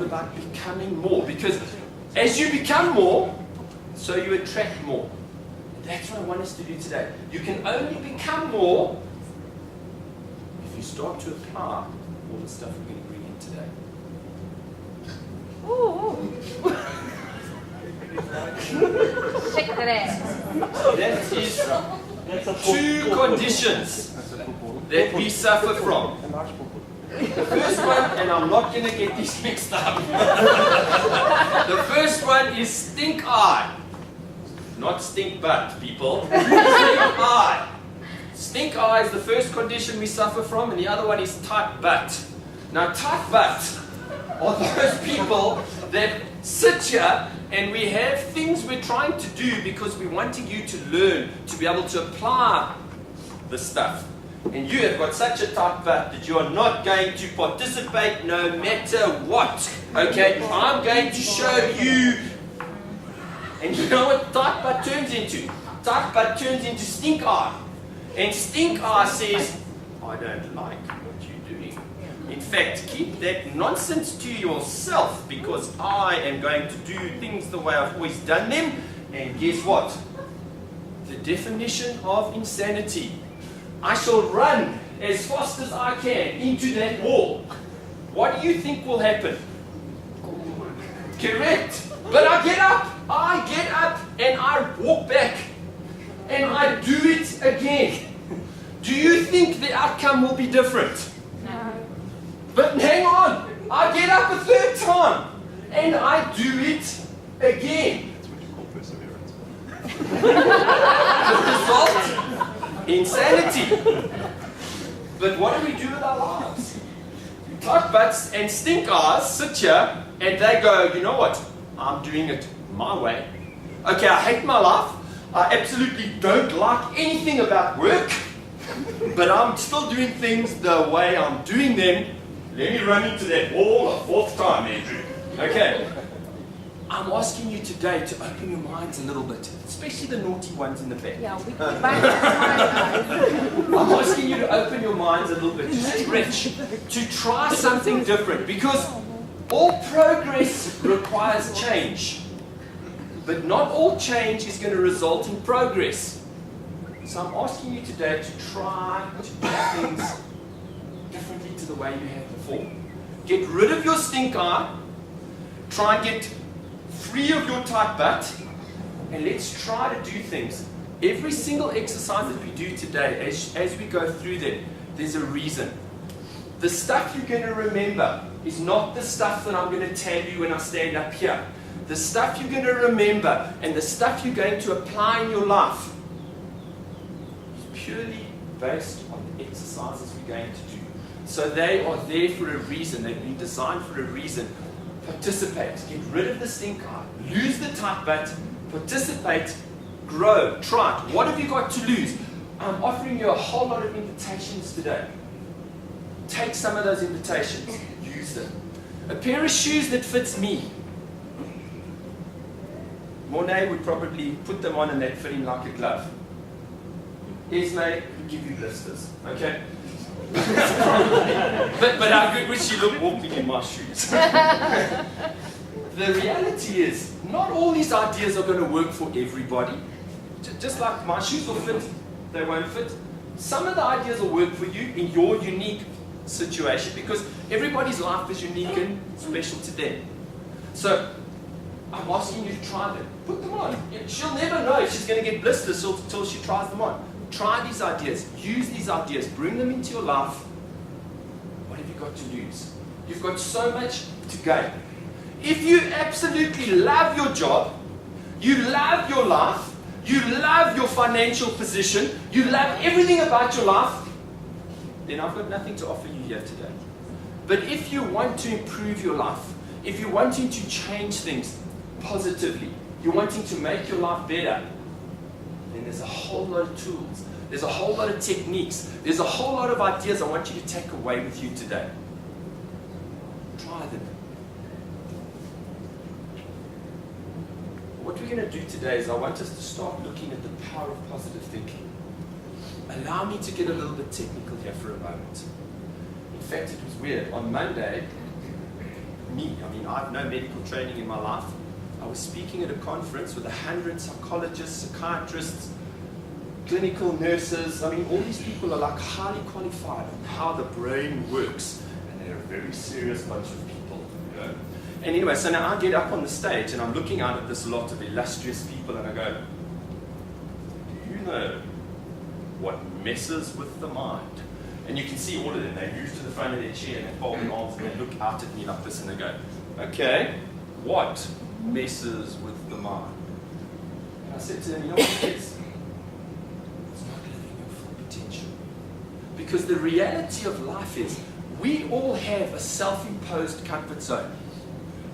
about becoming more. Because as you become more, so you attract more. That's what I want us to do today. You can only become more if you start to apply all the stuff we're going to bring in today. Shake that ass. That is two conditions that we suffer from. The first one, and I'm not going to get these mixed up. The first one is stink eye. Not stink butt, people. Stink eye. Stink eye is the first condition we suffer from, and the other one is tight butt. Now, tight butt are those people that sit here and we have things we're trying to do because we're wanting you to learn, to be able to apply the stuff. And you have got such a tight butt that you are not going to participate no matter what. Okay? I'm going to show you. And you know what tight butt turns into? Tight butt turns into stink eye. And stink eye says, I don't like what you're doing. In fact, keep that nonsense to yourself because I am going to do things the way I've always done them. And guess what? The definition of insanity. I shall run as fast as I can into that wall. What do you think will happen? Correct. But I get up and I walk back and I do it again. Do you think the outcome will be different? No. But hang on, I get up a third time and I do it again. That's what you call perseverance. The result? Insanity. But what do we do with our lives? Tight butts and stink eyes sit here and they go, you know what? I'm doing it my way. Okay, I hate my life. I absolutely don't like anything about work. But I'm still doing things the way I'm doing them. Let me run into that wall a fourth time, Andrew. Okay. I'm asking you today to open your minds a little bit, especially the naughty ones in the back. Yeah, we can back to I'm asking you to open your minds a little bit, to stretch, to try something different, because all progress requires change. But not all change is going to result in progress. So I'm asking you today to try to do things differently to the way you have before. Get rid of your stink eye, try and get free of your tight butt, and let's try to do things. Every single exercise that we do today, as we go through them, there's a reason. The stuff you're going to remember is not the stuff that I'm going to tell you when I stand up here. The stuff you're going to remember and the stuff you're going to apply in your life is purely based on the exercises we're going to do. So they are there for a reason. They've been designed for a reason. Participate. Get rid of the stink eye. Lose the tight butt. Participate. Grow. Try it. What have you got to lose? I'm offering you a whole lot of invitations today. Take some of those invitations. Use them. A pair of shoes that fits me. Monet would probably put them on and they'd fit him like a glove. Esme would give you blisters. Okay? but how good would she look walking in my shoes? The reality is, not all these ideas are going to work for everybody. Just like my shoes will fit, they won't fit. Some of the ideas will work for you in your unique situation because everybody's life is unique and special to them. So, I'm asking you to try them. Put them on. She'll never know if she's going to get blisters until she tries them on. Try these ideas. Use these ideas. Bring them into your life. What have you got to lose? You've got so much to gain. If you absolutely love your job, you love your life, you love your financial position, you love everything about your life, then I've got nothing to offer you here today. But if you want to improve your life, if you're wanting to change things positively, you're wanting to make your life better, then there's a whole lot of tools, there's a whole lot of techniques, there's a whole lot of ideas I want you to take away with you today. Try them. What we're going to do today is I want us to start looking at the power of positive thinking. Allow me to get a little bit technical here for a moment. In fact, it was weird. On Monday, me. I mean, I have no medical training in my life. I was speaking at a conference with 100 psychologists, psychiatrists, clinical nurses. I mean, all these people are like highly qualified on how the brain works. And they're a very serious bunch of people. You know? And anyway, so now I get up on the stage and I'm looking out at this lot of illustrious people and I go, do you know what messes with the mind? And you can see all of them. They move to the front of their chair and they fold their arms and they look out at me like this and they go, okay, what messes with the mind? And I said to them, you know what it is? It's not living your full potential. Because the reality of life is we all have a self-imposed comfort zone.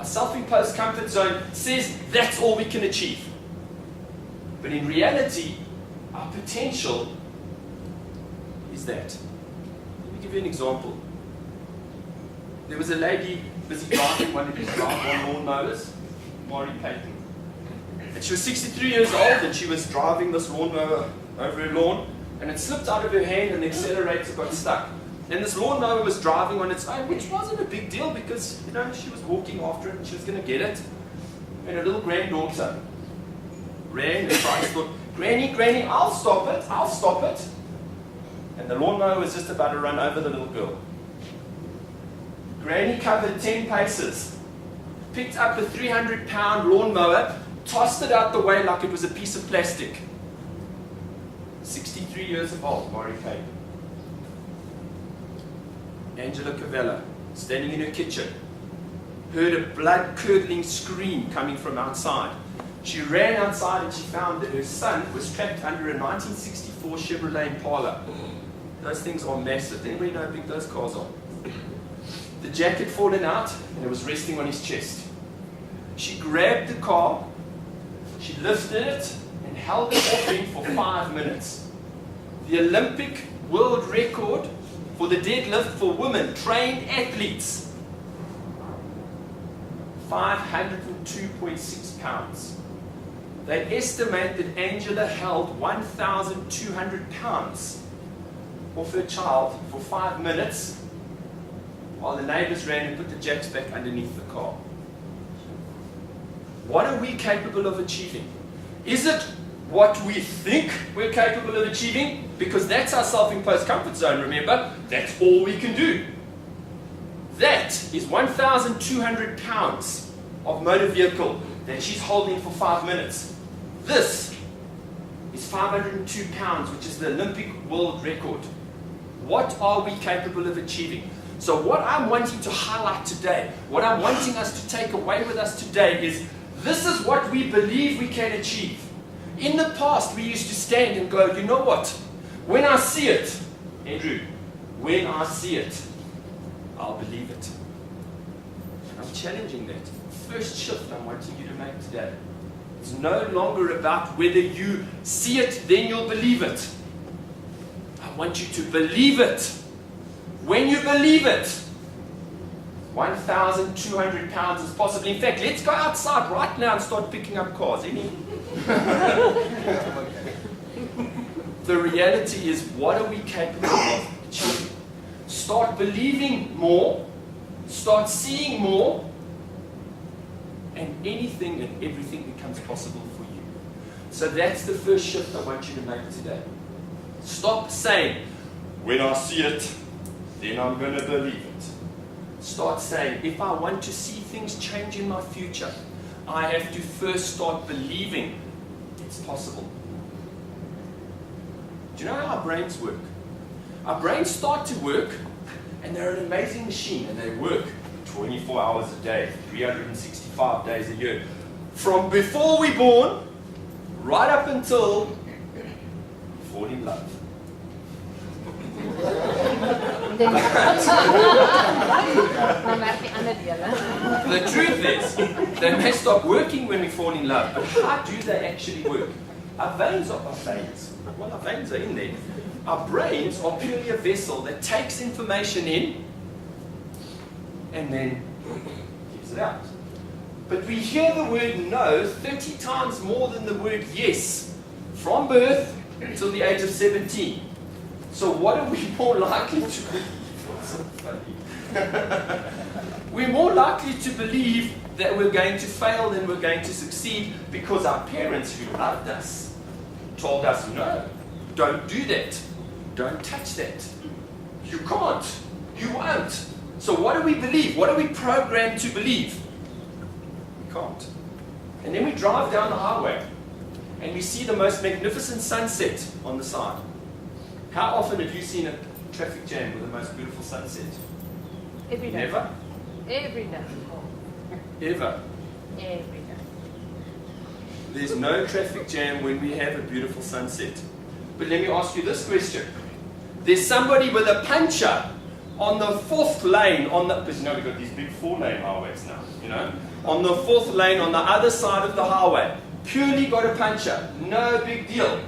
A self-imposed comfort zone says that's all we can achieve. But in reality, our potential is that. Let me give you an example. There was a lady busy driving one of these lawnmowers, Maury Payton. And she was 63 years old and she was driving this lawnmower over her lawn and it slipped out of her hand and the accelerator got stuck. And this lawnmower was driving on its own, which wasn't a big deal because, you know, she was walking after it and she was going to get it. And her little granddaughter ran and tried, thought, Granny, I'll stop it. And the lawnmower was just about to run over the little girl. Granny covered 10 paces, picked up a 300-pound lawnmower, tossed it out the way like it was a piece of plastic. 63 years of old, Maury Payton. Angela Cavella, standing in her kitchen, heard a blood-curdling scream coming from outside. She ran outside and she found that her son was trapped under a 1964 Chevrolet Impala. Those things are massive. Anybody know how big those cars are? The jack had fallen out and it was resting on his chest. She grabbed the car, she lifted it and held it off him for 5 minutes. The Olympic world record for the deadlift for women, trained athletes, 502.6 pounds. They estimate that Angela held 1,200 pounds off her child for 5 minutes while the neighbors ran and put the jacks back underneath the car. What are we capable of achieving? Is it what we think we're capable of achieving? Because that's our self-imposed comfort zone, remember? That's all we can do. That is 1,200 pounds of motor vehicle that she's holding for 5 minutes. This is 502 pounds, which is the Olympic world record. What are we capable of achieving? So what I'm wanting to highlight today, what I'm wanting us to take away with us today is this is what we believe we can achieve. In the past, we used to stand and go, you know what? When I see it, Andrew, when I see it, I'll believe it. And I'm challenging that. First shift I'm wanting you to make today. It's no longer about whether you see it, then you'll believe it. I want you to believe it. When you believe it, 1,200 pounds is possible. In fact, let's go outside right now and start picking up cars. Any? The reality is, what are we capable of achieving? Start believing more, start seeing more, and anything and everything becomes possible for you. So that's the first shift I want you to make today. Stop saying, when I see it, then I'm going to believe it. Start saying, if I want to see things change in my future, I have to first start believing it's possible. Do you know how our brains work? Our brains start to work, and they're an amazing machine, and they work 24 hours a day, 365 days a year. From before we're born, right up until we fall in love. The truth is, they may stop working when we fall in love, but how do they actually work? Our veins are in there. Our brains are purely a vessel that takes information in and then gives it out. But we hear the word no 30 times more than the word yes from birth until the age of 17. So what are we more likely to believe? What's so funny? We're more likely to believe that we're going to fail than we're going to succeed because our parents who loved us told us, no, don't do that. Don't touch that. You can't. You won't. So what do we believe? What are we programmed to believe? We can't. And then we drive down the highway and we see the most magnificent sunset on the side. How often have you seen a traffic jam with the most beautiful sunset? Every day. Never? Every day. Ever? Every day. There's no traffic jam when we have a beautiful sunset. But let me ask you this question. There's somebody with a puncher on the 4th lane because you know we've got these big 4-lane highways now, you know? On the 4th lane on the other side of the highway. Purely got a puncher. No big deal.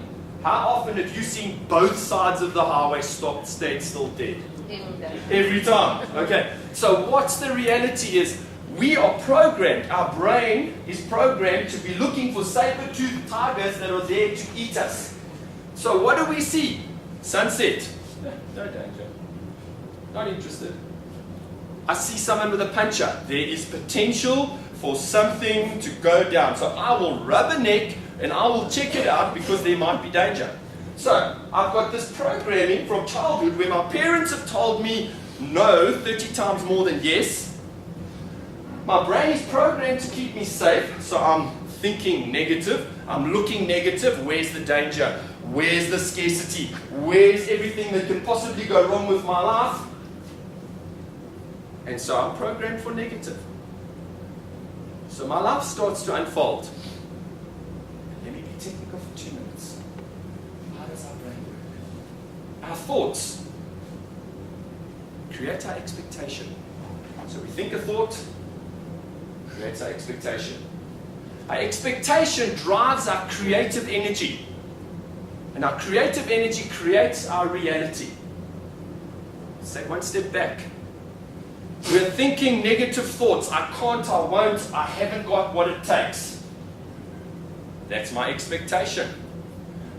How often have you seen both sides of the highway stopped, stayed still dead? Every day. Every time. Okay. So what's the reality is we are programmed, our brain is programmed to be looking for saber-toothed tigers that are there to eat us. So what do we see? Sunset. No danger. Not interested. I see someone with a puncher. There is potential for something to go down. So I will rubberneck and I will check it out because there might be danger. So I've got this programming from childhood where my parents have told me no 30 times more than yes. My brain is programmed to keep me safe, so I'm thinking negative, I'm looking negative. Where's the danger? Where's the scarcity? Where's everything that can possibly go wrong with my life? And so I'm programmed for negative. So my life starts to unfold. Let me be technical for 2 minutes. How does our brain work? Our thoughts create our expectation. So we think a thought, creates our expectation. Our expectation drives our creative energy. And our creative energy creates our reality. Let's take one step back. We're thinking negative thoughts. I can't, I won't, I haven't got what it takes. That's my expectation.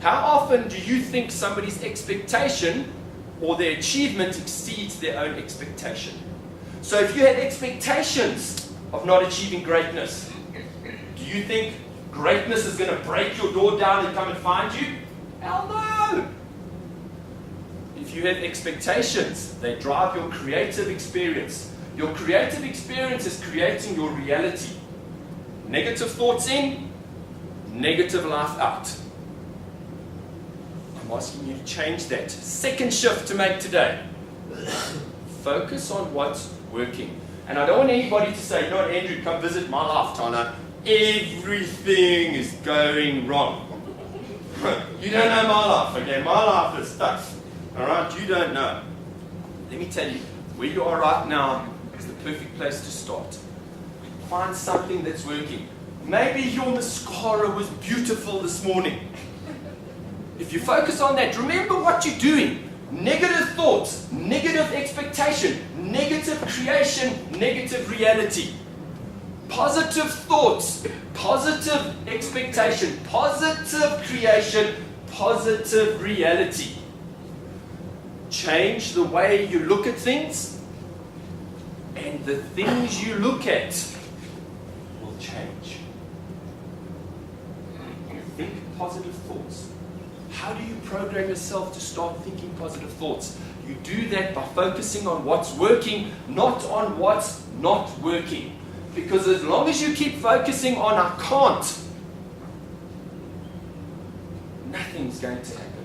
How often do you think somebody's expectation or their achievement exceeds their own expectation? So if you had expectations of not achieving greatness, do you think greatness is going to break your door down and come and find you? Hell no! If you have expectations, they drive your creative experience. Your creative experience is creating your reality. Negative thoughts in, negative life out. I'm asking you to change that. Second shift to make today. Focus on what's working. And I don't want anybody to say, you know what, Andrew, come visit my life, Tana. Everything is going wrong. You don't know my life, okay? My life is tough. Alright, you don't know. Let me tell you, where you are right now is the perfect place to start. Find something that's working. Maybe your mascara was beautiful this morning. If you focus on that, remember what you're doing. Negative thoughts, negative expectation, negative creation, negative reality. Positive thoughts, positive expectation, positive creation, positive reality. Change the way you look at things, and the things you look at will change. Think positive thoughts. How do you program yourself to start thinking positive thoughts? You do that by focusing on what's working, not on what's not working. Because as long as you keep focusing on I can't, nothing's going to happen.